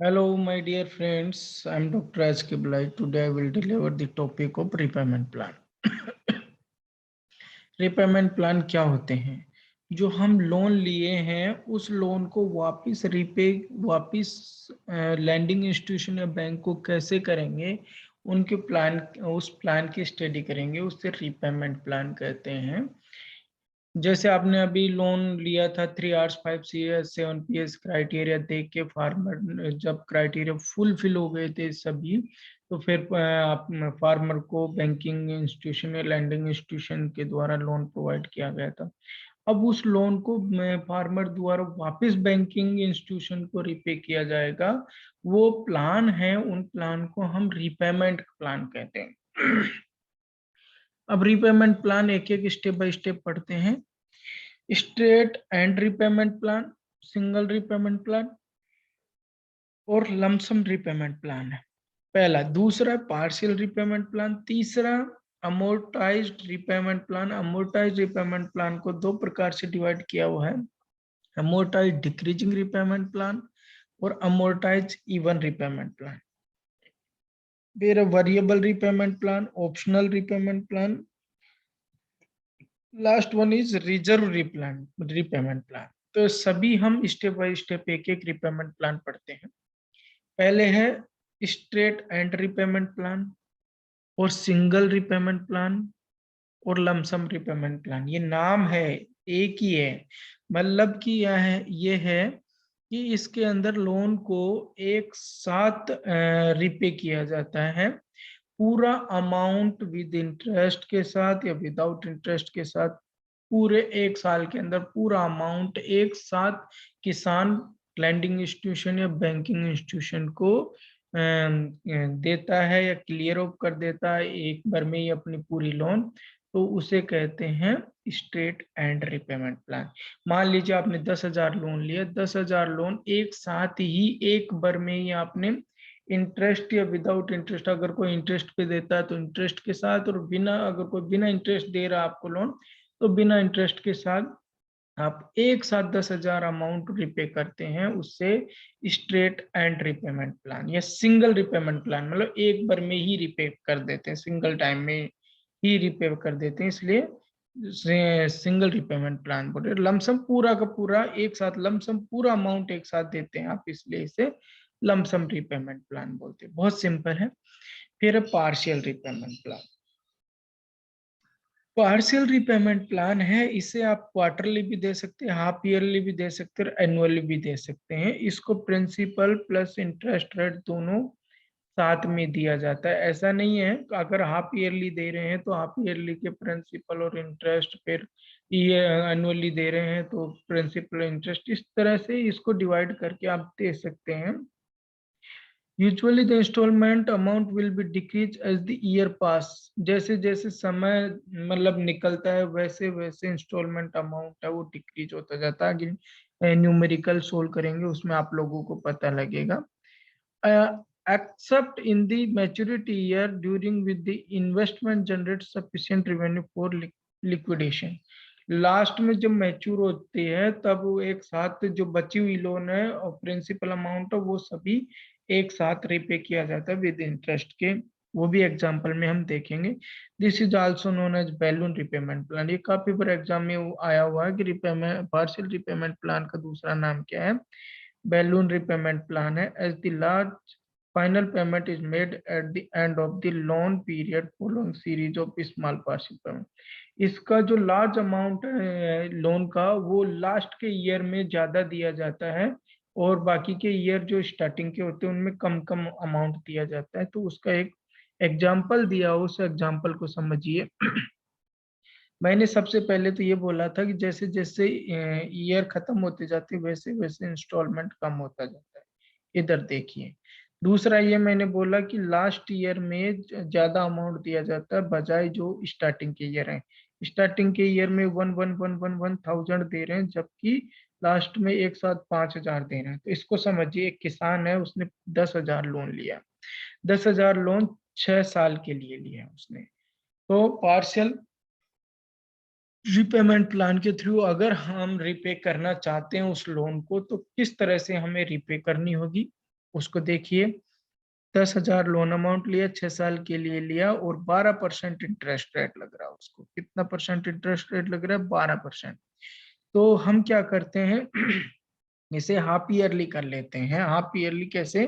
Hello, my dear friends. I'm Dr. S.K. Blight. Today I will deliver the topic of repayment plan. repayment plan क्या होते हैं? जो हम loan लिए हैं उस लोन को वापिस लैंडिंग इंस्टीट्यूशन या बैंक को कैसे करेंगे, उनके प्लान उस प्लान की स्टडी करेंगे, उससे रिपेमेंट प्लान कहते हैं। जैसे आपने अभी लोन लिया था 3 आवर्स 5 CS 7 PS क्राइटेरिया देख के, फार्मर जब क्राइटेरिया फुलफिल हो गए थे सभी, तो फिर आप फार्मर को बैंकिंग इंस्टीट्यूशन या लैंडिंग इंस्टीट्यूशन के द्वारा लोन प्रोवाइड किया गया था। अब उस लोन को फार्मर द्वारा वापस बैंकिंग इंस्टीट्यूशन को रिपे किया जाएगा। वो प्लान है, उन प्लान को हम रिपेमेंट प्लान कहते हैं। अब रिपेमेंट प्लान एक एक स्टेप बाय स्टेप पढ़ते हैं। Straight and repayment plan, single repayment plan और लमसम रिपेमेंट प्लान है पहला। दूसरा पार्शियल रिपेमेंट प्लान। तीसरा amortised repayment plan. Amortised repayment plan को दो प्रकार से डिवाइड किया हुआ है, अमोर्टाइज्ड डिक्रीजिंग रिपेमेंट प्लान और अमोर्टाइज्ड इवन रिपेमेंट प्लान। फिर variable repayment plan, optional repayment plan, last one is reserve repayment plan. तो सभी हम स्टेप बाय स्टेप एक एक रिपेमेंट प्लान पढ़ते हैं। पहले है स्ट्रेट एंड रिपेमेंट प्लान और सिंगल रिपेमेंट प्लान और लमसम रिपेमेंट प्लान। ये नाम है, एक ही है, मतलब कि यह है, ये है कि इसके अंदर लोन को एक साथ रिपे किया जाता है, पूरा अमाउंट विद इंटरेस्ट के साथ या विदाउट इंटरेस्ट के साथ। पूरे 1 साल के अंदर पूरा अमाउंट एक साथ किसान लैंडिंग इंस्टीट्यूशन या बैंकिंग इंस्टीट्यूशन को देता है या क्लियर ऑफ कर देता है एक बार में ही अपनी पूरी लोन। तो उसे कहते हैं स्ट्रेट एंड रिपेमेंट प्लान। मान लीजिए आपने 10,000 लोन लिया, 10,000 लोन एक साथ ही एक बार में ही आपने इंटरेस्ट या विदाउट इंटरेस्ट, अगर कोई इंटरेस्ट पे देता है तो इंटरेस्ट के साथ, और बिना अगर कोई बिना इंटरेस्ट दे रहा है आपको लोन तो बिना इंटरेस्ट के साथ आप एक साथ 10,000 अमाउंट रिपे करते हैं। उससे स्ट्रेट एंड रिपेमेंट प्लान या सिंगल रिपेमेंट प्लान, मतलब एक बार में ही रिपे कर देते हैं, सिंगल टाइम में ही रिपे कर देते हैं, इसलिए सिंगल रिपेमेंट प्लान बोल रहे। लमसम पूरा का पूरा एक साथ, लमसम पूरा अमाउंट एक साथ देते हैं आप, इसलिए इसे लमसम रिपेमेंट प्लान बोलते हैं। बहुत सिंपल है। फिर partial repayment plan. Partial repayment plan है, इसे आप क्वार्टरली भी दे सकते हैं, हाफ ईयरली भी दे सकते हैं, एनुअली भी दे सकते हैं। इसको प्रिंसिपल प्लस इंटरेस्ट रेट दोनों साथ में दिया जाता है। ऐसा नहीं है अगर हाफ ईयरली दे रहे हैं तो हाफ ईयरली के प्रिंसिपल और इंटरेस्ट, फिर ये एनुअली दे रहे हैं तो प्रिंसिपल इंटरेस्ट, इस तरह से इसको डिवाइड करके आप दे सकते हैं। Usually the installment amount will be decreased as the year pass। जैसे जैसे समय मतलब निकलता है वैसे वैसे इंस्टॉलमेंट अमाउंट है वो डिक्रीज होता जाता है। न्यूमेरिकल सोल्व करेंगे उसमें आप लोगों को पता लगेगा। Except in the maturity year during with the investment generates sufficient revenue for liquidation। Last में जब मैच्योर होती है तब वो एक साथ जो बची हुई लोन है और प्रिंसिपल अमाउंट है वो सभी एक साथ रिपे किया जाता है विद इंटरेस्ट के। वो भी एग्जांपल में हम देखेंगे। This is also known as balloon repayment plan. ये काफी बार एग्जाम में आया हुआ है कि रिपेमेंट पार्शियल रिपेमेंट प्लान का दूसरा नाम क्या है, बैलून रिपेमेंट प्लान है। As the large final payment is made at the end of the loan period following series of small partial payment. इसका जो लार्ज अमाउंट है लोन का वो लास्ट के ईयर में ज्यादा दिया जाता है और बाकी के ईयर जो स्टार्टिंग के होते हैं उनमें कम कम अमाउंट दिया जाता है। तो उसका एक एग्जाम्पल दिया, उस एग्जाम्पल को समझिए। मैंने सबसे पहले तो ये बोला था कि जैसे जैसे ईयर खत्म होते जाते वैसे वैसे इंस्टॉलमेंट कम होता जाता है। इधर देखिए, दूसरा ये मैंने बोला कि लास्ट ईयर में ज्यादा अमाउंट दिया जाता है बजाय जो स्टार्टिंग के ईयर है। स्टार्टिंग के ईयर में 1,1,1,1,1,000 दे रहे हैं जबकि लास्ट में एक साथ 5,000 दे रहे हैं। तो इसको समझिए, एक किसान है उसने 10,000 लोन लिया, 10,000 लोन 6 साल के लिए लिया उसने। तो पार्शियल रीपेमेंट प्लान के थ्रू अगर हम रिपे करना चाहते हैं उस लोन को तो किस तरह से हमें रिपे करनी होगी, उसको देखिए, 10,000 लोन अमाउंट लिया, 6 साल के लिए लिया और 12% इंटरेस्ट रेट लग रहा है उसको। कितना परसेंट इंटरेस्ट रेट लग रहा है? 12%। तो हम क्या करते हैं इसे हाफ ईयरली कर लेते हैं। हाफ ईयरली कैसे?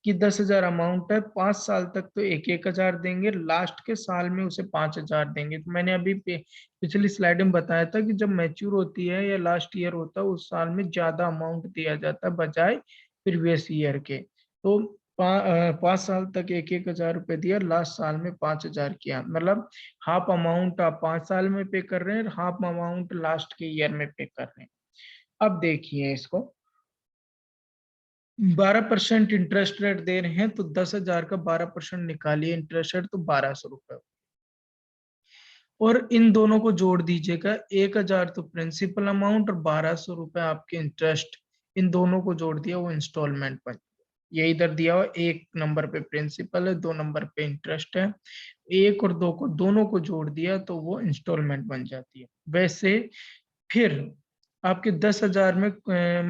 कि 10,000 अमाउंट है, 5 साल तक तो 1,000 देंगे, लास्ट के साल में उसे 5,000 देंगे। तो मैंने अभी पिछली स्लाइड में बताया था कि जब मैच्योर होती है या लास्ट ईयर होता है उस साल में ज्यादा अमाउंट दिया जाता है बजाय प्रीवियस ईयर के। तो 5 साल तक 1,000 रुपए दिया, लास्ट साल में 5,000 किया, मतलब हाफ अमाउंट आप 5 साल में पे कर रहे हैं, हाफ अमाउंट लास्ट के ईयर में पे कर रहे हैं। अब देखिए इसको, 12% इंटरेस्ट रेट दे रहे हैं तो 10,000 का 12% निकालिए इंटरेस्ट रेट, तो 1,200 रुपए। और इन दोनों को जोड़ दीजिएगा, 1,000 तो प्रिंसिपल अमाउंट और 1,200 रुपए आपके इंटरेस्ट, इन दोनों को जोड़ दिया वो इंस्टॉलमेंट पर। ये इधर दिया हुआ, 1 नंबर पे प्रिंसिपल है, 2 नंबर पे इंटरेस्ट है, 1 और 2 को दोनों को जोड़ दिया तो वो इंस्टॉलमेंट बन जाती है। वैसे फिर आपके 10,000 में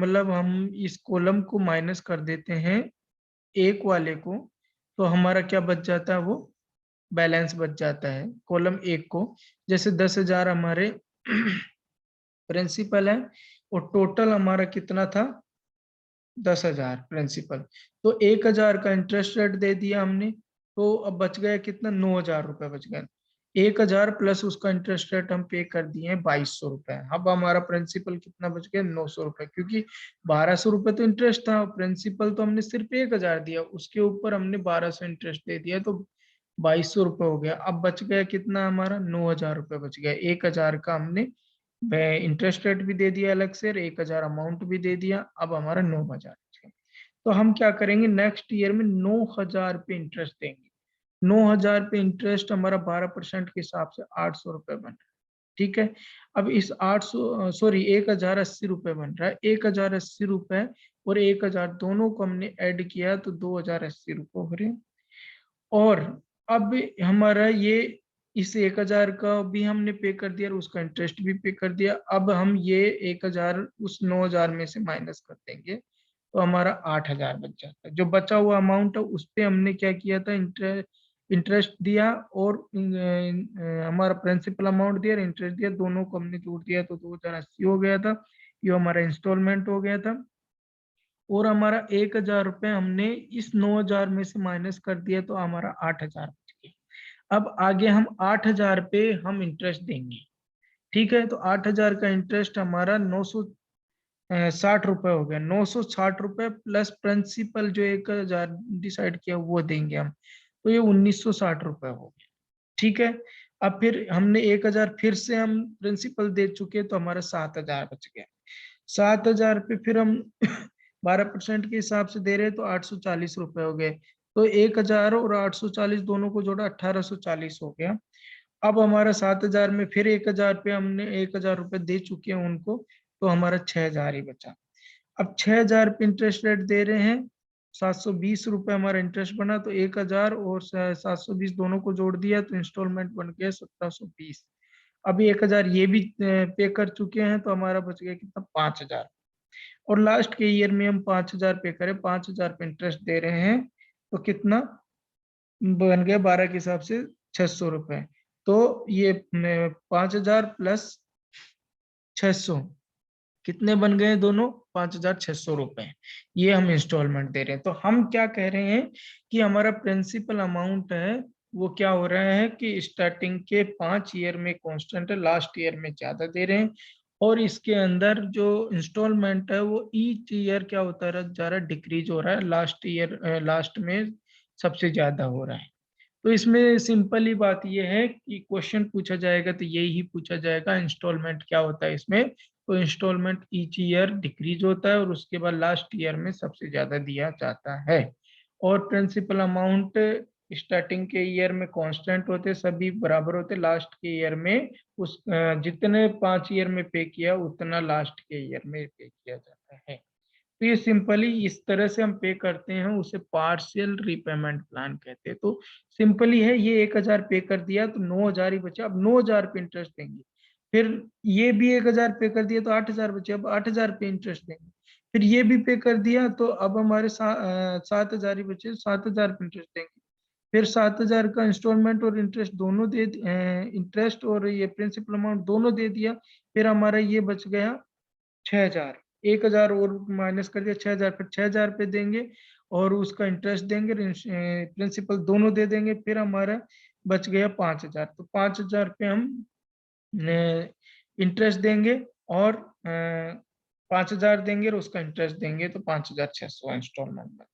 मतलब हम इस कॉलम को माइनस कर देते हैं एक वाले को, तो हमारा क्या बच जाता है? वो बैलेंस बच जाता है कॉलम एक को। जैसे 10,000 हमारे प्रिंसिपल है और टोटल हमारा कितना था? 10,000 प्रिंसिपल। तो 1,000 का इंटरेस्ट रेट दे दिया हमने, तो अब बच गया कितना? 9,000 रुपए बच गए। 1,000 प्लस उसका इंटरेस्ट रेट हम पे कर दिए हैं 2,200 रुपए। अब हमारा प्रिंसिपल कितना बच गया? 900 रुपए, क्योंकि 1,200 रुपए तो इंटरेस्ट था, प्रिंसिपल तो हमने सिर्फ 1,000 दिया, उसके ऊपर हमने 1,200 इंटरेस्ट दे दिया, तो 2,200 रुपए हो गया। अब बच गया कितना? हमारा 9,000 रुपए बच गया। 1,000 का हमने इंटरेस्ट रेट भी दे दिया अलग से, 1,000 अमाउंट भी दे दिया, अब हमारा 9,000 बच गया। तो हम क्या करेंगे, नेक्स्ट ईयर में 9,000 पे इंटरेस्ट देंगे। 9,000 पे इंटरेस्ट हमारा 12% के हिसाब से 800 रुपए बन रहा है। ठीक है। अब इस 800 सॉरी 1,080 रुपए बन रहा है। 1,080 रुपए और 1,000 दोनों को हमने ऐड किया तो 2,080 रुपए हो रहे हैं। और अब हमारा ये इस 1,000 का भी हमने पे कर दिया और उसका इंटरेस्ट भी पे कर दिया। अब हम ये 1,000 उस 9,000 में से माइनस कर देंगे तो हमारा 8,000 बच जाता है। जो बचा हुआ अमाउंट है उस पे हमने क्या किया था? इंटरेस्ट दिया और हमारा प्रिंसिपल अमाउंट दिया और इंटरेस्ट दिया, दोनों को हमने जोड़ दिया तो 2,080 हो गया था। ये हमारा इंस्टॉलमेंट हो गया था। और हमारा 1,000 रुपये हमने इस 9,000 में से माइनस कर दिया तो हमारा 8,000 बच गया। अब आगे हम 8,000 पे हम इंटरेस्ट देंगे। ठीक है, तो 8,000 का इंटरेस्ट हमारा 960 रुपये हो गया। 960 रुपये प्लस प्रिंसिपल जो 1,000 डिसाइड किया वो देंगे हम, तो ये 1,960 रुपये हो गया। ठीक है। अब फिर हमने 1,000 फिर से हम प्रिंसिपल दे चुके तो हमारा 7,000 बच गया। 7,000 पे फिर हम 12% के हिसाब से दे रहे हैं तो 840 रुपए हो गए। तो 1,000 और 840 दोनों को जोड़ा 1,840 हो गया। अब हमारा 7,000 में फिर 1,000 पे हमने 1,000 रुपए दे चुके हैं उनको, तो हमारा 6,000 ही बचा। अब 6,000 पे इंटरेस्ट रेट दे रहे हैं, 720 रुपए हमारा इंटरेस्ट बना, तो 1,000 और 720 दोनों को जोड़ दिया तो इंस्टॉलमेंट बन गया 1,720। अभी 1,000 ये भी पे कर चुके हैं तो हमारा बच गया कितना? 5,000। और लास्ट के ईयर में हम 5,000 पे करें, 5,000 पे इंटरेस्ट दे रहे हैं तो कितना बन गया? 12 के हिसाब से 600 रुपए। तो ये 5,000 प्लस 600 कितने बन गए दोनों? 5,600 रुपए। ये हम इंस्टॉलमेंट दे रहे हैं। तो हम क्या कह रहे हैं कि हमारा प्रिंसिपल अमाउंट है वो क्या हो रहा है कि स्टार्टिंग के 5 ईयर में कांस्टेंट है, लास्ट ईयर में ज्यादा दे रहे हैं। और इसके अंदर जो इंस्टॉलमेंट है वो ईच ईयर क्या होता है? जा रहा है, डिक्रीज हो रहा है। लास्ट ईयर लास्ट में सबसे ज्यादा हो रहा है। तो इसमें सिंपल ही बात यह है कि क्वेश्चन पूछा जाएगा तो यही ही पूछा जाएगा इंस्टॉलमेंट क्या होता है इसमें। तो इंस्टॉलमेंट ईच ईयर डिक्रीज होता है और उसके बाद लास्ट ईयर में सबसे ज्यादा दिया जाता है। और प्रिंसिपल अमाउंट स्टार्टिंग के ईयर में कांस्टेंट होते, सभी बराबर होते, लास्ट के ईयर में उस जितने 5 ईयर में पे किया उतना लास्ट के ईयर में पे किया जाता है। तो ये सिंपली इस तरह से हम पे करते हैं, उसे पार्शियल रीपेमेंट प्लान कहते हैं। तो सिंपली है, ये 1,000 पे कर दिया तो 9,000 ही बचा। अब 9,000 पे इंटरेस्ट देंगे। फिर ये भी 1,000 पे कर दिया तो 8,000 बचे, अब 8,000 पे इंटरेस्ट देंगे। फिर ये भी पे कर दिया, तो अब हमारे 7,000 ही बचे, 7,000 पे इंटरेस्ट देंगे। फिर 7,000 का इंस्टॉलमेंट और इंटरेस्ट दोनों इंटरेस्ट और ये प्रिंसिपल अमाउंट दोनों दे दिया। फिर हमारा ये बच गया 6,000, 1,000 और माइनस कर दिया, 6,000, फिर 6,000 पे देंगे और उसका इंटरेस्ट देंगे, प्रिंसिपल दोनों दे देंगे। फिर हमारा बच गया 5,000, तो 5,000 पे हम इंटरेस्ट देंगे और 5,000 देंगे और उसका इंटरेस्ट देंगे, तो 5,600 इंस्टॉलमेंट में।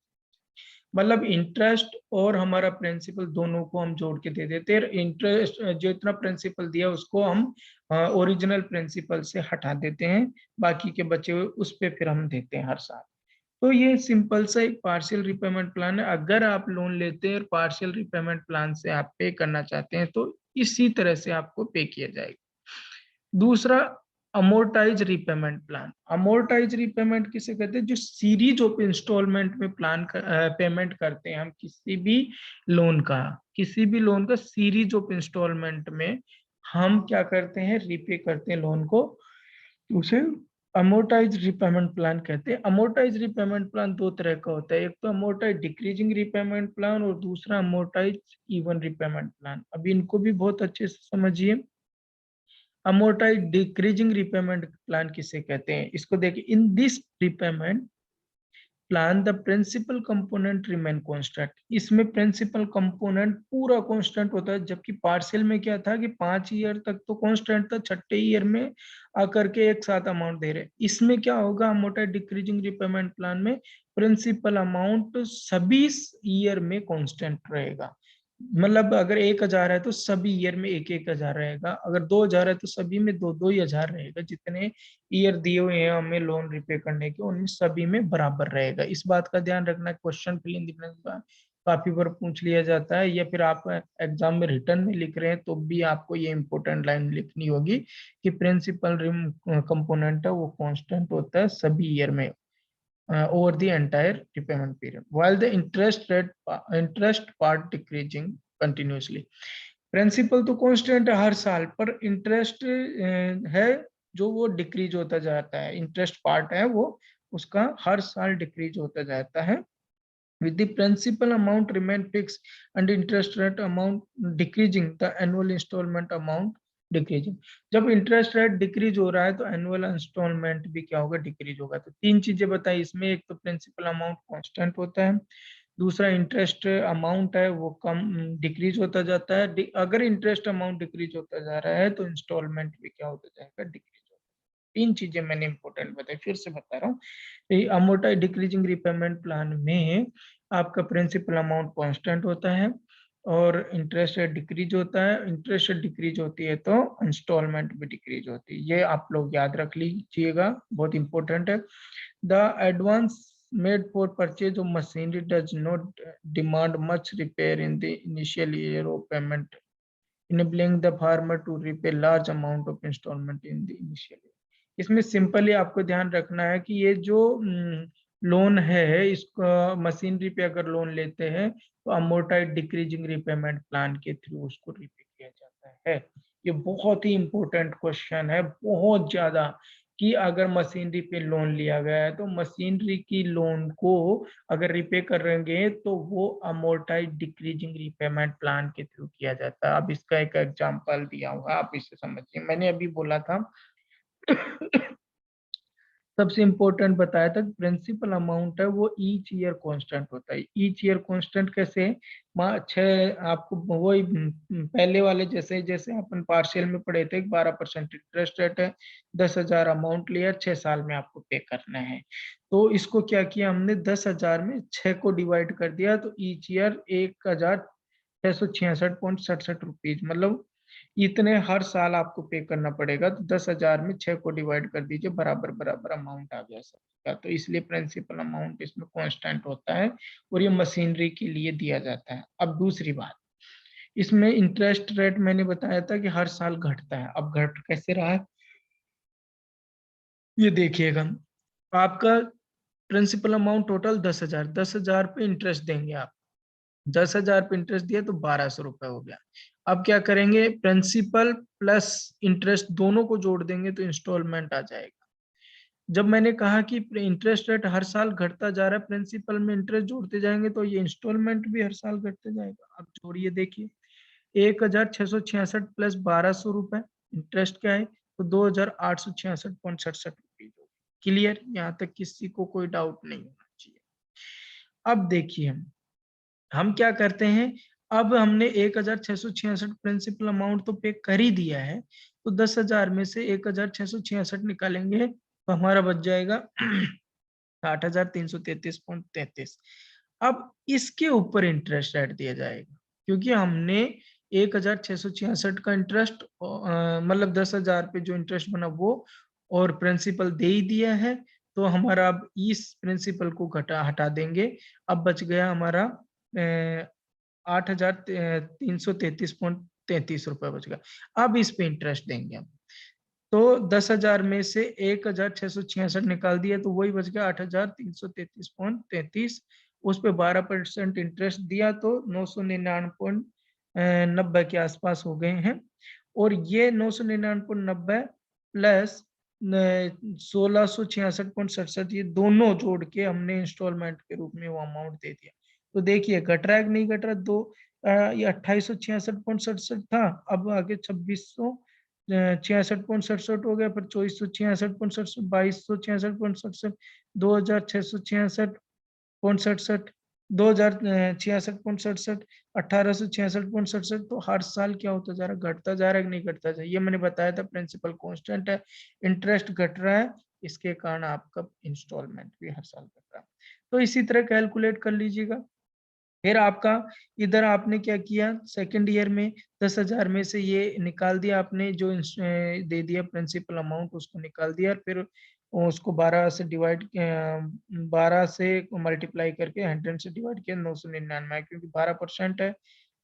मतलब इंटरेस्ट और हमारा प्रिंसिपल दोनों को हम जोड़ के दे देते हैं। इंटरेस्ट जो इतना प्रिंसिपल दिया उसको हम ओरिजिनल प्रिंसिपल से हटा देते हैं, बाकी के बचे हुए उस पे फिर हम देते हैं हर साल। तो ये सिंपल सा एक पार्शियल रिपेमेंट प्लान है। अगर आप लोन लेते हैं और पार्शियल रिपेमेंट प्लान से आप पे करना चाहते हैं तो इसी तरह से आपको पे किया जाएगा। दूसरा, amortise repayment plan. Amortise repayment किसे कहते हैं? जो सीरीज ऑफ इंस्टॉलमेंट में पेमेंट करते हैं हम किसी भी लोन का सीरीज ऑफ इंस्टॉलमेंट में हम क्या करते हैं, रीपे करते हैं लोन को, उसे अमोर्टाइज रिपेमेंट प्लान कहते हैं। अमोर्टाइज रिपेमेंट प्लान दो तरह का होता है, एक तो अमोर्टाइज डिक्रीजिंग रिपेमेंट प्लान और दूसरा अमोर्टाइज इवन रिपेमेंट प्लान। अभी इनको भी बहुत अच्छे से समझिए। अमोर्टाइज डिक्रीजिंग रिपेमेंट प्लान किसे कहते हैं? इसको देखिए, in this repayment plan the principal component remain constant. इसमें प्रिंसिपल कंपोनेंट पूरा कांस्टेंट होता है, जबकि पार्शियल में क्या था कि 5 ईयर तक तो कांस्टेंट था, छठे ईयर में आकर के एक साथ अमाउंट दे रहे। इसमें क्या होगा, अमोर्टाइज डिक्रीजिंग रिपेमेंट प्लान में प्रिंसिपल अमाउंट सभी ईयर में कांस्टेंट रहेगा। मतलब अगर 1,000 है तो सभी ईयर में 1,000 रहेगा, अगर 2,000 है तो सभी में 2,000 रहेगा। जितने ईयर दिए हुए हैं हमें लोन रिपे करने के, उनमें सभी में बराबर रहेगा। इस बात का ध्यान रखना। Question fill in the blanks काफी बार पूछ लिया जाता है, या फिर आप एग्जाम में रिटर्न में लिख रहे हैं तो भी आपको ये इंपॉर्टेंट लाइन लिखनी होगी कि प्रिंसिपल कंपोनेंट है वो कांस्टेंट होता है सभी ईयर में over the entire repayment period, while the interest part decreasing continuously। Principal तो कांस्टेंट है हर साल, पर इंटरेस्ट है जो वो डिक्रीज होता जाता है। इंटरेस्ट पार्ट है वो उसका हर साल डिक्रीज होता जाता है। with the principal amount remain fixed and interest rate amount decreasing, the annual installment amount decreasing. जब इंटरेस्ट रेट डिक्रीज हो रहा है तो एनुअल इंस्टॉलमेंट भी क्या होगा, डिक्रीज होगा। तो तीन चीजें बताई इसमें, एक तो प्रिंसिपल अमाउंट कांस्टेंट होता है, दूसरा इंटरेस्ट अमाउंट है वो कम डिक्रीज होता जाता है, अगर इंटरेस्ट अमाउंट डिक्रीज होता जा रहा है तो इंस्टॉलमेंट भी क्या होता जाएगा, डिक्रीज होता है। तीन चीजें मैंने इंपॉर्टेंट बताई, फिर से बता रहा हूँ। अमोर्टाइज डिक्रीजिंग रिपेमेंट प्लान में आपका प्रिंसिपल अमाउंट कांस्टेंट होता है और इंटरेस्ट रेट डिक्रीज होता है। इंटरेस्ट रेट डिक्रीज होती है तो इंस्टॉलमेंट भी डिक्रीज होती है। ये आप लोग याद रख लीजिएगा, बहुत इंपॉर्टेंट है। The advance made for purchase of machinery does not demand much repair in the initial year of payment, enabling the farmer to repay large amount of installment in the initial year। इसमें simply आपको ध्यान रखना है कि ये जो loan है, इसको मशीनरी पे अगर लोन लेते हैं तो अमोर्टाइज डिक्रीजिंग रिपेमेंट प्लान के थ्रू उसको रिपे किया जाता है। ये बहुत ही इंपॉर्टेंट क्वेश्चन है, बहुत ज्यादा, कि अगर मशीनरी पे लोन लिया गया है तो मशीनरी की लोन को अगर रिपे करेंगे तो वो अमोर्टाइज डिक्रीजिंग रिपेमेंट प्लान के थ्रू किया जाता है। अब इसका एक एग्जांपल दिया हुआ, आप इसे समझिए। मैंने अभी बोला था सबसे इंपॉर्टेंट बताया था, प्रिंसिपल अमाउंट है वो ईच ईयर कांस्टेंट होता है। ईच ईयर कांस्टेंट कैसे? आपको वही पहले वाले जैसे जैसे अपन पार्शियल में पढ़े थे, 12% इंटरेस्ट रेट है, 10,000 अमाउंट लिया, 6 साल में आपको पे करना है। तो इसको क्या किया हमने, 10,000 में 6 को डिवाइड कर दिया, तो ईच ईयर 1,666.67 रुपीज, मतलब इतने हर साल आपको पे करना पड़ेगा। तो 10,000 में 6 को डिवाइड कर दीजिए, बराबर बराबर अमाउंट आ गया सबका। तो इसलिए प्रिंसिपल अमाउंट इसमें कांस्टेंट होता है और ये मशीनरी के लिए दिया जाता है। अब दूसरी बात, इसमें इंटरेस्ट रेट मैंने बताया था कि हर साल घटता है। अब घट कैसे रहा है ये देखिएगा। आपका प्रिंसिपल अमाउंट टोटल 10,000, 10,000 पे इंटरेस्ट देंगे आप, 10,000 पे इंटरेस्ट दिया तो 1,200 रुपए हो गया। अब क्या करेंगे, प्रिंसिपल प्लस इंटरेस्ट दोनों को जोड़ देंगे तो इंस्टॉलमेंट आ जाएगा। जब मैंने कहा कि इंटरेस्ट रेट हर साल घटता जा रहा है, प्रिंसिपल में इंटरेस्ट जोड़ते जाएंगे तो ये इंस्टॉलमेंट भी हर साल घटते जाएगा। अब जोड़िए देखिए, 1666 प्लस 1200 रुपए इंटरेस्ट क्या है, तो 2866.67 रुपीज। क्लियर, यहाँ तक किसी को कोई डाउट नहीं होना चाहिए। अब देखिए हम क्या करते हैं, अब हमने 1666 प्रिंसिपल अमाउंट तो पे कर ही दिया है, तो 10,000 में से 1666 निकालेंगे तो हमारा बच जाएगा 8,333.33। अब इसके ऊपर इंटरेस्ट रेट दिया जाएगा, क्योंकि हमने 1666 का इंटरेस्ट मतलब 10,000 पे जो इंटरेस्ट बना वो और प्रिंसिपल दे ही दिया है, तो हमारा अब इस प्रिंसिपल को हटा देंगे। अब बच गया हमारा 8,333.33 रुपए बच गया। अब इस पे इंटरेस्ट देंगे हम, तो 10,000 में से 1666 निकाल दिया तो वही बच गया 8,333.33। उस पे 12% इंटरेस्ट दिया तो 999.90 के आसपास हो गए हैं। और ये 999.90 प्लस 1666.67 ये दोनों जोड़ के हमने इंस्टॉलमेंट के रूप में वो अमाउंट दे दिया। तो देखिए घट रहा है कि नहीं घट रहा, ये 2866.67 था, अब आगे 2666.67 हो गया, फिर 2466.67, 2266.67, 2666.67, 2066.67, 1866.67। तो हर साल क्या होता जा रहा है, घटता जा रहा है कि नहीं घटता जा रहा है। ये मैंने बताया था प्रिंसिपल कांस्टेंट है, इंटरेस्ट घट रहा है, इसके कारण आपका इंस्टॉलमेंट भी हर साल घट रहा है। तो इसी तरह कैलकुलेट कर लीजिएगा। फिर आपका इधर आपने क्या किया, सेकंड ईयर में 10,000 में से ये निकाल दिया आपने, जो दे दिया प्रिंसिपल अमाउंट उसको निकाल दिया, फिर उसको 12 से मल्टीप्लाई करके 100 से डिवाइड किया, 999 क्योंकि 12% है।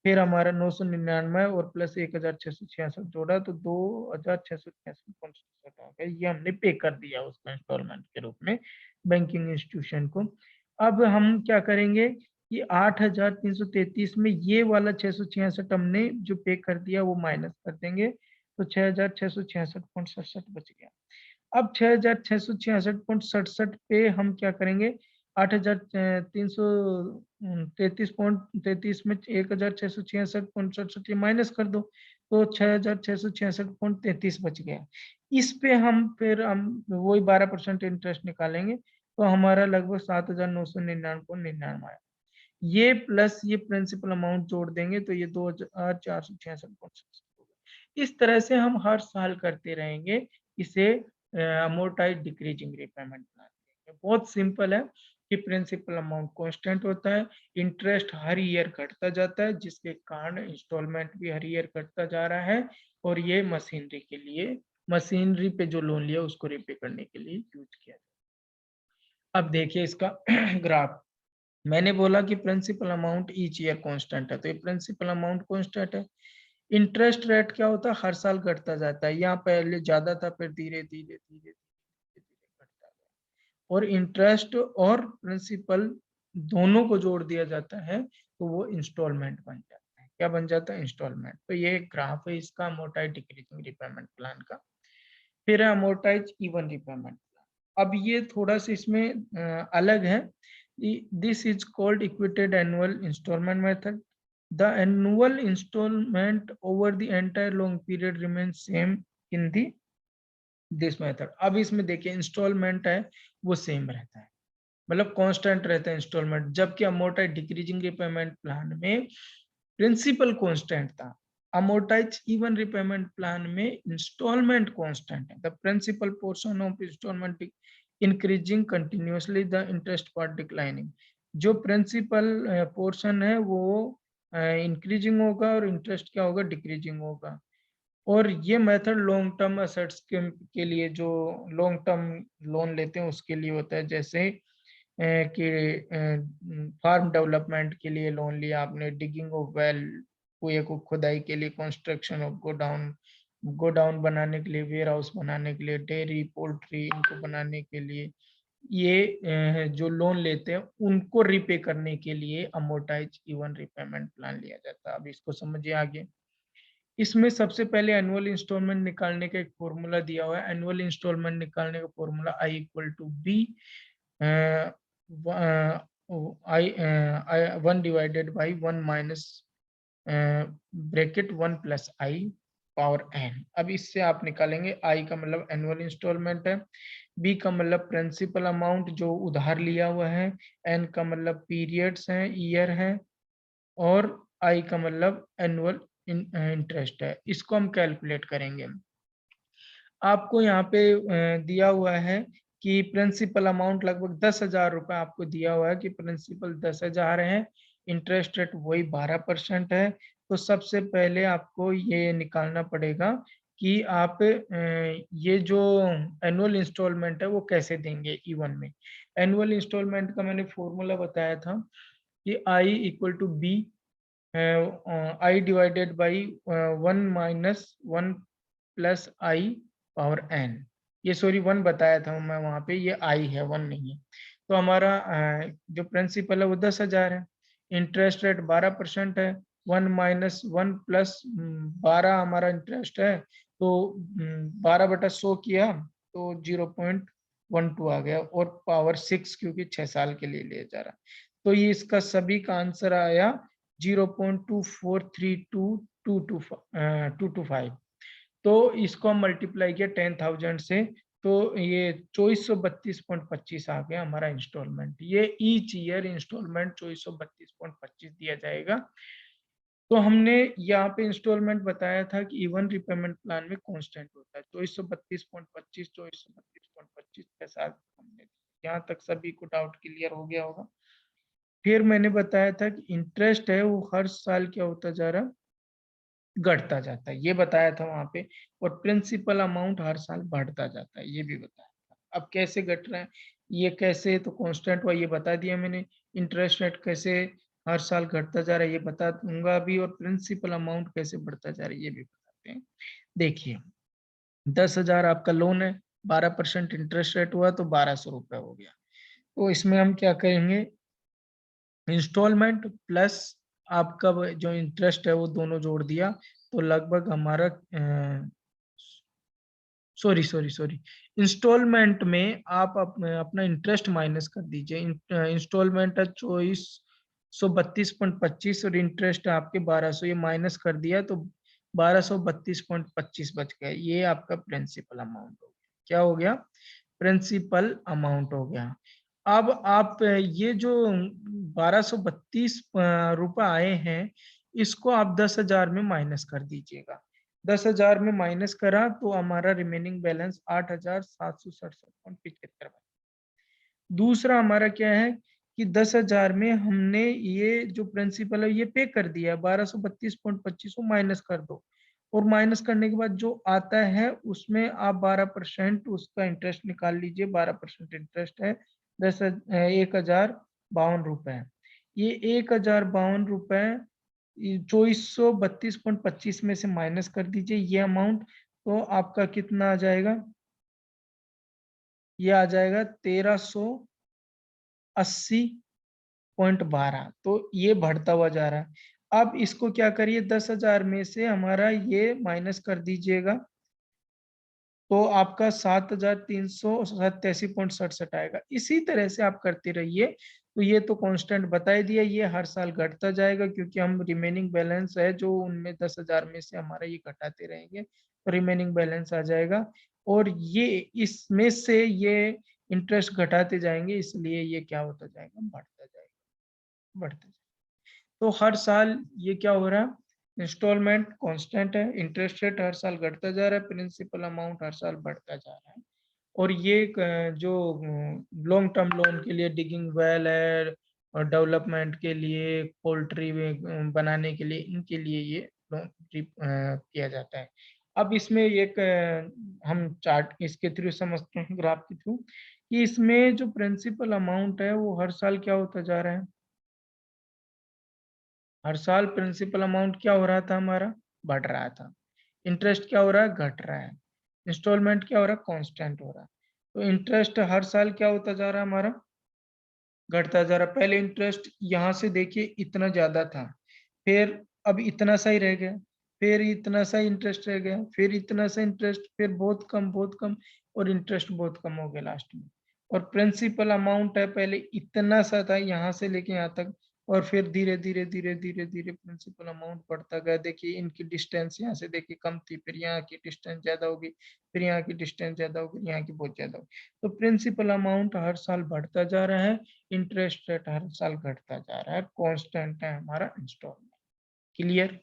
फिर हमारा 999 और प्लस 1666 जोड़ा तो 2666 आ गया। ये हमने पे कर दिया उसको इंस्टॉलमेंट के रूप में बैंकिंग इंस्टीट्यूशन को। अब हम क्या करेंगे कि 8,333 में ये वाला 666 हमने जो पे कर दिया वो माइनस कर देंगे, तो 6,666.67 बच गया। अब 6,666.67 पे हम क्या करेंगे, 8,333.33 में 1,666.67 माइनस कर दो, तो 6,666.33 बच गया। इस पे हम फिर हम वही 12% इंटरेस्ट निकालेंगे, तो हमारा लगभग 7,999.99 आया। ये प्लस ये प्रिंसिपल अमाउंट जोड़ देंगे तो ये 2,466.67 होगा। इस तरह से हम हर साल करते रहेंगे इसे, अमोर्टाइज डिक्रीजिंग रिपेमेंट प्लान। बहुत सिंपल है कि प्रिंसिपल अमाउंट कांस्टेंट होता है, इंटरेस्ट हर ईयर घटता जाता है, जिसके कारण इंस्टॉलमेंट भी हर ईयर घटता जा रहा है, और ये मशीनरी के लिए, मशीनरी पे जो लोन लिया उसको रिपे करने के लिए यूज किया जाए। अब देखिए इसका ग्राफ, मैंने बोला कि principal amount each year constant है, तो ये प्रिंसिपल अमाउंट कांस्टेंट है। इंटरेस्ट रेट क्या होता है, हर साल घटता जाता है, यहाँ पहले ज्यादा था फिर धीरे धीरे धीरे धीरे घटता गया, और इंटरेस्ट और प्रिंसिपल दोनों को जोड़ दिया जाता है तो वो इंस्टॉलमेंट बन जाता है। क्या बन जाता है, इंस्टॉलमेंट। तो ये एक ग्राफ है इसका अमोर्टाइज डिक्रीजिंग रिपेमेंट प्लान का। फिर है अमोर्टाइज इवन रिपेमेंट प्लान। अब ये थोड़ा सा इसमें अलग है। This is called equated annual instalment method. The annual installment over the entire long period remains same in the this method। अब इसमें देखिए इंस्टॉलमेंट है वो सेम रहता है, मतलब कांस्टेंट रहता है इंस्टॉलमेंट, जबकि अमोर्टाइज डिक्रीजिंग रिपेमेंट प्लान में प्रिंसिपल कांस्टेंट था। अमोर्टाइज इवन रिपेमेंट प्लान में इंस्टॉलमेंट कांस्टेंट है। The principal portion of instalment increasing continuously, the interest part declining. जो प्रिंसिपल पोर्शन है वो इंक्रीजिंग होगा और इंटरेस्ट क्या होगा, डिक्रीजिंग होगा। और ये मेथड लॉन्ग टर्म असेट्स के लिए, जो लॉन्ग टर्म लोन लेते हैं उसके लिए होता है, जैसे कि फार्म डेवलपमेंट के लिए लोन लिया आपने, डिगिंग ऑफ वेल, कुएं को खुदाई के लिए, कंस्ट्रक्शन ऑफ गोडाउन बनाने के लिए, वेयर हाउस बनाने के लिए, डेयरी पोल्ट्री इनको बनाने के लिए, ये जो लोन लेते हैं उनको रिपे करने के लिए अमोर्टाइज इवन रिपेमेंट प्लान लिया जाता है। अब इसको समझिए आगे। इसमें सबसे पहले एनुअल इंस्टॉलमेंट निकालने का एक फॉर्मूला दिया हुआ है। एनुअल इंस्टॉलमेंट निकालने का formula I equal to B i 1 divided by 1 minus bracket 1 plus I power n. अब इससे आप निकालेंगे आई का मतलब एनुअल इंस्टॉलमेंट है, बी का मतलब प्रिंसिपल अमाउंट जो उधार लिया हुआ है, एन का मतलब पीरियड्स हैं, ईयर है, और आई का मतलब एनुअल इंटरेस्ट है। इसको हम कैलकुलेट करेंगे। आपको यहाँ पे दिया हुआ है कि प्रिंसिपल अमाउंट लगभग 10,000 रुपये आपको दिया हुआ है कि प्रिंसिपल 10,000 है, इंटरेस्ट रेट वही 12% है। तो सबसे पहले आपको ये निकालना पड़ेगा कि आप ये जो एनुअल इंस्टॉलमेंट है वो कैसे देंगे E1 में। एनुअल इंस्टॉलमेंट का मैंने फॉर्मूला बताया था कि I equal to B I divided by 1 minus 1 plus I power N. ये सॉरी 1 बताया था मैं वहाँ पे, ये आई है 1 नहीं है। तो हमारा जो प्रिंसिपल है वो 10,000 है, इंटरेस्ट रेट 12% है, 1 माइनस 1 प्लस 12 हमारा इंटरेस्ट है, तो 12/100 किया तो 0.12 आ गया, और पावर 6 क्योंकि 6 साल के लिए लिया जा रहा है। तो ये इसका सभी का आंसर आया 0.2432225। तो इसको हम मल्टीप्लाई किया 10,000 से, तो ये 2432.25 आ गया हमारा इंस्टॉलमेंट। ये ईच ईयर इंस्टॉलमेंट 2432.25 दिया जाएगा। तो हमने यहाँ पे इंस्टॉलमेंट बताया था कि इवन रिपेमेंट प्लान में कांस्टेंट होता है 2432.25, 2432.25 के साथ हमने, यहाँ तक सभी को डाउट क्लियर हो गया होगा। फिर मैंने बताया था कि इंटरेस्ट है वो हर साल क्या होता जा रहा, घटता जाता है, ये बताया था वहां पे, और प्रिंसिपल अमाउंट हर साल बढ़ता जाता है, ये भी बताया था। अब कैसे घट रहा है, ये कैसे, तो कांस्टेंट हुआ ये बता दिया मैंने। इंटरेस्ट रेट कैसे हर साल घटता जा रहा है ये बता दूंगा अभी, और प्रिंसिपल अमाउंट कैसे बढ़ता जा रहा है ये भी बताते हैं। देखिए 10,000 आपका लोन है, 12% इंटरेस्ट रेट हुआ तो 1,200 रुपये हो गया। तो इसमें हम क्या करेंगे, इंस्टॉलमेंट प्लस आपका जो इंटरेस्ट है वो दोनों जोड़ दिया, तो लगभग हमारा सॉरी सॉरी सॉरी इंस्टॉलमेंट में आप अपना इंटरेस्ट माइनस कर दीजिए। इंस्टॉलमेंट है 2432.25 और इंटरेस्ट है आपके 1,200, ये माइनस कर दिया तो 1,232.25 बच गया। ये आपका प्रिंसिपल अमाउंट हो गया। क्या हो गया, प्रिंसिपल अमाउंट हो गया। अब आप ये जो 1,232 रुपये आए हैं, इसको आप 10,000 में माइनस कर दीजिएगा। 10,000 में माइनस करा तो हमारा रिमेनिंग बैलेंस 8,767.75। दूसरा हमारा क्या है कि 10,000 में हमने ये जो प्रिंसिपल है ये पे कर दिया, 1,232.25 को माइनस कर दो, और माइनस करने के बाद जो आता है उसमें आप 12% उसका इंटरेस्ट निकाल लीजिए। 12% इंटरेस्ट है 1,052 रुपए। ये 1,052 रुपए 2432.25 में से माइनस कर दीजिए ये अमाउंट, तो आपका कितना आ जाएगा, ये आ जाएगा 1,380.12। तो ये बढ़ता हुआ जा रहा है। अब इसको क्या करिए, 10,000 में से हमारा ये माइनस कर दीजिएगा, तो आपका 7,387.67 आएगा। इसी तरह से आप करते रहिए। तो ये तो कांस्टेंट बता ही दिया, ये हर साल घटता जाएगा क्योंकि हम रिमेनिंग बैलेंस है जो उनमें 10,000 में से हमारा ये घटाते रहेंगे तो रिमेनिंग बैलेंस आ जाएगा, और ये इसमें से ये इंटरेस्ट घटाते जाएंगे, इसलिए ये क्या होता जाएगा, बढ़ता जाएगा, बढ़ता जाएगा। तो हर साल ये क्या हो रहा है, इंस्टॉलमेंट कांस्टेंट है, इंटरेस्ट रेट हर साल घटता जा रहा है, प्रिंसिपल अमाउंट हर साल बढ़ता जा रहा है। और ये जो लॉन्ग टर्म लोन के लिए डिगिंग वेल है, और डेवलपमेंट के लिए पोल्ट्री बनाने के लिए, इनके लिए ये लोन किया जाता है। अब इसमें एक हम चार्ट इसके थ्रू समझते हैं, ग्राफ के थ्रू, कि इसमें जो प्रिंसिपल अमाउंट है वो हर साल क्या होता जा रहा है, हर साल प्रिंसिपल अमाउंट क्या हो रहा था हमारा, बढ़ रहा था। इंटरेस्ट क्या हो रहा है, घट रहा है। इंस्टॉलमेंट क्या हो रहा है, कांस्टेंट हो रहा है। तो इंटरेस्ट हर साल क्या होता जा रहा है हमारा, घटता जा रहा है। पहले इंटरेस्ट यहाँ से देखिए इतना ज्यादा था, फिर अब इतना सा ही रह गया, फिर इतना सा इंटरेस्ट रह गया, फिर इतना सा इंटरेस्ट, फिर बहुत कम और इंटरेस्ट बहुत कम हो गया लास्ट में। और प्रिंसिपल अमाउंट है पहले इतना सा था यहाँ से लेके यहाँ तक, और फिर धीरे धीरे धीरे धीरे धीरे प्रिंसिपल अमाउंट बढ़ता गया। देखिए इनकी डिस्टेंस यहाँ से देखिए कम थी, फिर यहाँ की डिस्टेंस ज्यादा होगी, फिर यहाँ की डिस्टेंस ज्यादा होगी, यहाँ की बहुत ज्यादा होगी। तो प्रिंसिपल अमाउंट हर साल बढ़ता जा रहा है, इंटरेस्ट रेट हर साल घटता जा रहा है, कांस्टेंट है हमारा इंस्टॉलमेंट। क्लियर?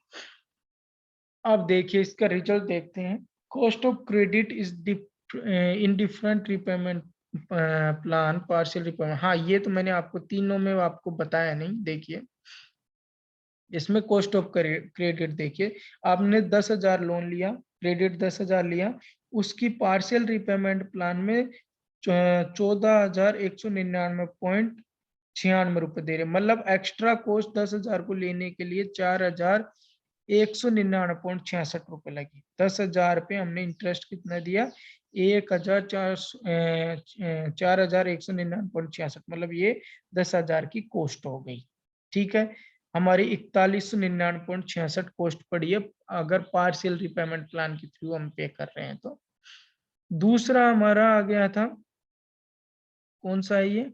अब देखिए इसका रिजल्ट देखते हैं। Cost of credit is in different repayment plan, partial repayment. हाँ ये तो मैंने आपको तीनों में आपको बताया नहीं। देखिए इसमें कॉस्ट ऑफ क्रेडिट देखिए, आपने 10,000 लोन लिया, क्रेडिट 10,000 लिया, उसकी पार्शियल रिपेमेंट प्लान में 14,199.96 दे रहे, मतलब एक्स्ट्रा कॉस्ट 10,000 को लेने के लिए 4,199.66 लगी। 10,000 पे हमने इंटरेस्ट कितना दिया, 4,199.66, मतलब ये 10,000 की कॉस्ट हो गई। ठीक है, हमारी 4199.66 कॉस्ट पड़ी है अगर पार्शियल रिपेमेंट प्लान के थ्रू हम पे कर रहे हैं तो। दूसरा हमारा आ गया था, कौन सा है ये,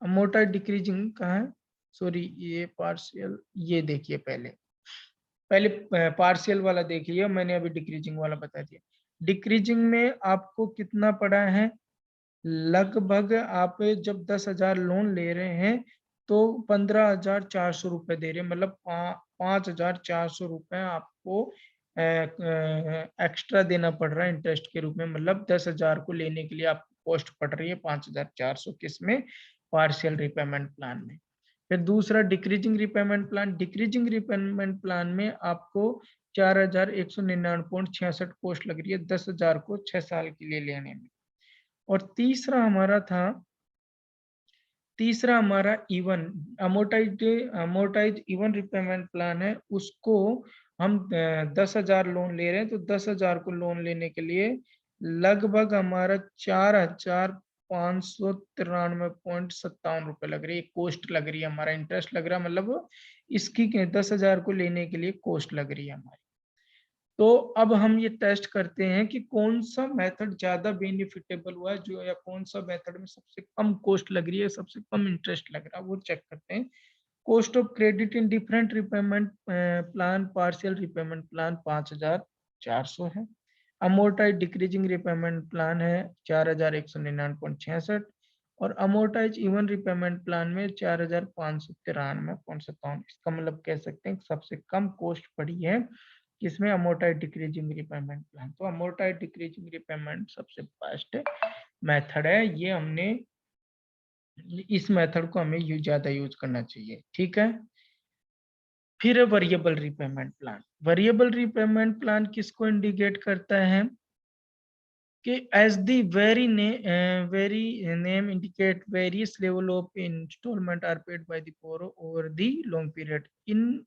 अमोर्टाइज डिक्रीजिंग का है, सॉरी ये पार्शियल, ये देखिए पहले पहले पार्शियल वाला देख लिया मैंने, अभी डिक्रीजिंग वाला बता दिया। डिक्रीजिंग में आपको कितना पड़ा है, लगभग आप जब 10,000 लोन ले रहे हैं तो 15,400 रुपए दे रहे हैं, मतलब 5,400 रुपए आपको एक्स्ट्रा देना पड़ रहा है इंटरेस्ट के रूप में। मतलब 10,000 को लेने के लिए आपको कॉस्ट पड़ रही है 5,400, किसमें, पार्शियल रिपेमेंट प्लान में। फिर दूसरा decreasing repayment plan, decreasing repayment plan में आपको 4,199.66 कॉस्ट लग रही है 10,000 को 6 साल के लिए लेने में। और तीसरा हमारा even amortise even repayment plan है, उसको हम 10,000 लोन ले रहे हैं तो 10,000 को लोन लेने के लिए लगभग हमारा 4,593.57 रुपए लग रही है, कॉस्ट लग रही है, हमारा इंटरेस्ट लग रहा है, मतलब इसकी 10,000 को लेने के लिए कॉस्ट लग रही है हमारी। तो अब हम ये टेस्ट करते हैं कि कौन सा मेथड ज्यादा बेनिफिटेबल हुआ है, जो या कौन सा मेथड में सबसे कम कॉस्ट लग रही है, सबसे कम इंटरेस्ट लग रहा है, वो चेक करते हैं। Cost of credit in different repayment plan, partial repayment plan 5,400 है, अमोर्टाइज डिक्रीजिंग रिपेमेंट प्लान है 4,199.66, और अमोर्टाइज इवन रिपेमेंट प्लान में 4,593.57। इसका मतलब कह सकते हैं कि सबसे कम कॉस्ट पड़ी है किसमें, अमोर्टाइज डिक्रीजिंग रिपेमेंट प्लान। तो अमोर्टाइज डिक्रीजिंग रिपेमेंट सबसे बेस्ट मेथड है, ये हमने इस मेथड को हमें ज्यादा यूज करना चाहिए। ठीक है, फिर variable repayment plan. Variable repayment plan किसको इंडिकेट करता है कि as the very name indicate various level of instalment are paid by the borrower over the long period, in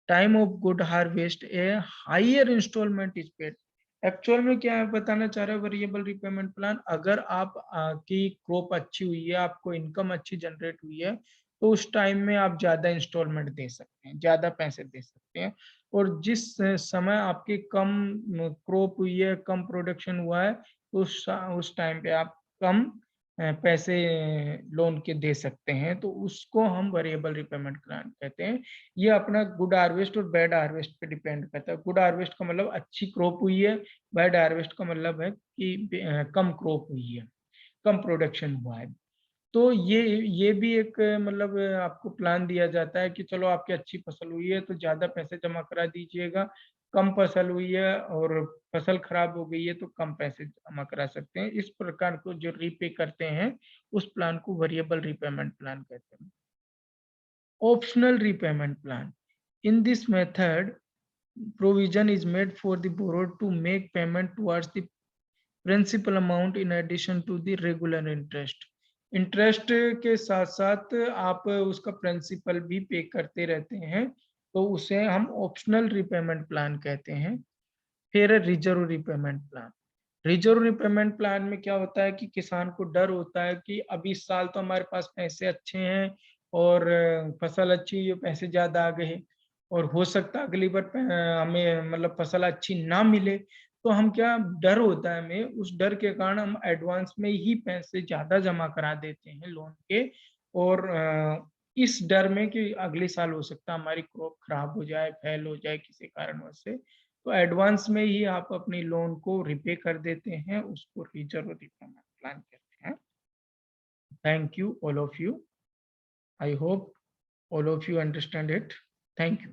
time of good harvest a higher instalment is paid. Actual में क्या है बताना चाह रहा है वेरिएबल रिपेमेंट प्लान, अगर आप की क्रॉप अच्छी हुई है, आपको इनकम अच्छी जनरेट हुई है, तो उस टाइम में आप ज्यादा इंस्टॉलमेंट दे सकते हैं, ज्यादा पैसे दे सकते हैं। और जिस समय आपकी कम क्रॉप हुई है, कम प्रोडक्शन हुआ है, तो उस टाइम पे आप कम पैसे लोन के दे सकते हैं, तो उसको हम वेरिएबल रिपेमेंट प्लान कहते हैं। ये अपना गुड हार्वेस्ट और बैड हार्वेस्ट पे डिपेंड करता है। गुड हार्वेस्ट का मतलब अच्छी क्रॉप हुई है, बैड हार्वेस्ट का मतलब है कि कम क्रॉप हुई है, कम प्रोडक्शन हुआ है। तो ये भी एक मतलब आपको प्लान दिया जाता है कि चलो आपकी अच्छी फसल हुई है तो ज्यादा पैसे जमा करा दीजिएगा, कम फसल हुई है और फसल खराब हो गई है तो कम पैसे जमा करा सकते हैं। इस प्रकार को जो रीपे करते हैं उस प्लान को वेरिएबल रीपेमेंट प्लान कहते हैं। Optional repayment plan, in this method provision is made for the borrower to make payment towards the principal amount in addition to the regular interest। Interest के साथ साथ आप उसका प्रिंसिपल भी पे करते रहते हैं, तो उसे हम ऑप्शनल रिपेमेंट प्लान कहते हैं। फिर reserve repayment plan, reserve repayment plan में क्या होता है कि किसान को डर होता है कि अभी इस साल तो हमारे पास पैसे अच्छे हैं और फसल अच्छी हुई है, पैसे ज्यादा आ गए, और हो सकता है अगली बार हमें मतलब फसल अच्छी ना मिले, तो हम क्या डर होता है हमें, उस डर के कारण हम एडवांस में ही पैसे ज्यादा जमा करा देते हैं लोन के। और इस डर में कि अगले साल हो सकता है हमारी क्रॉप खराब हो जाए, फेल हो जाए किसी कारणवश से, तो एडवांस में ही आप अपनी लोन को रिपे कर देते हैं, उसको रिजर्व रिपेमेंट प्लान कहते हैं। Thank you all of you. I hope all of you understand it. Thank you.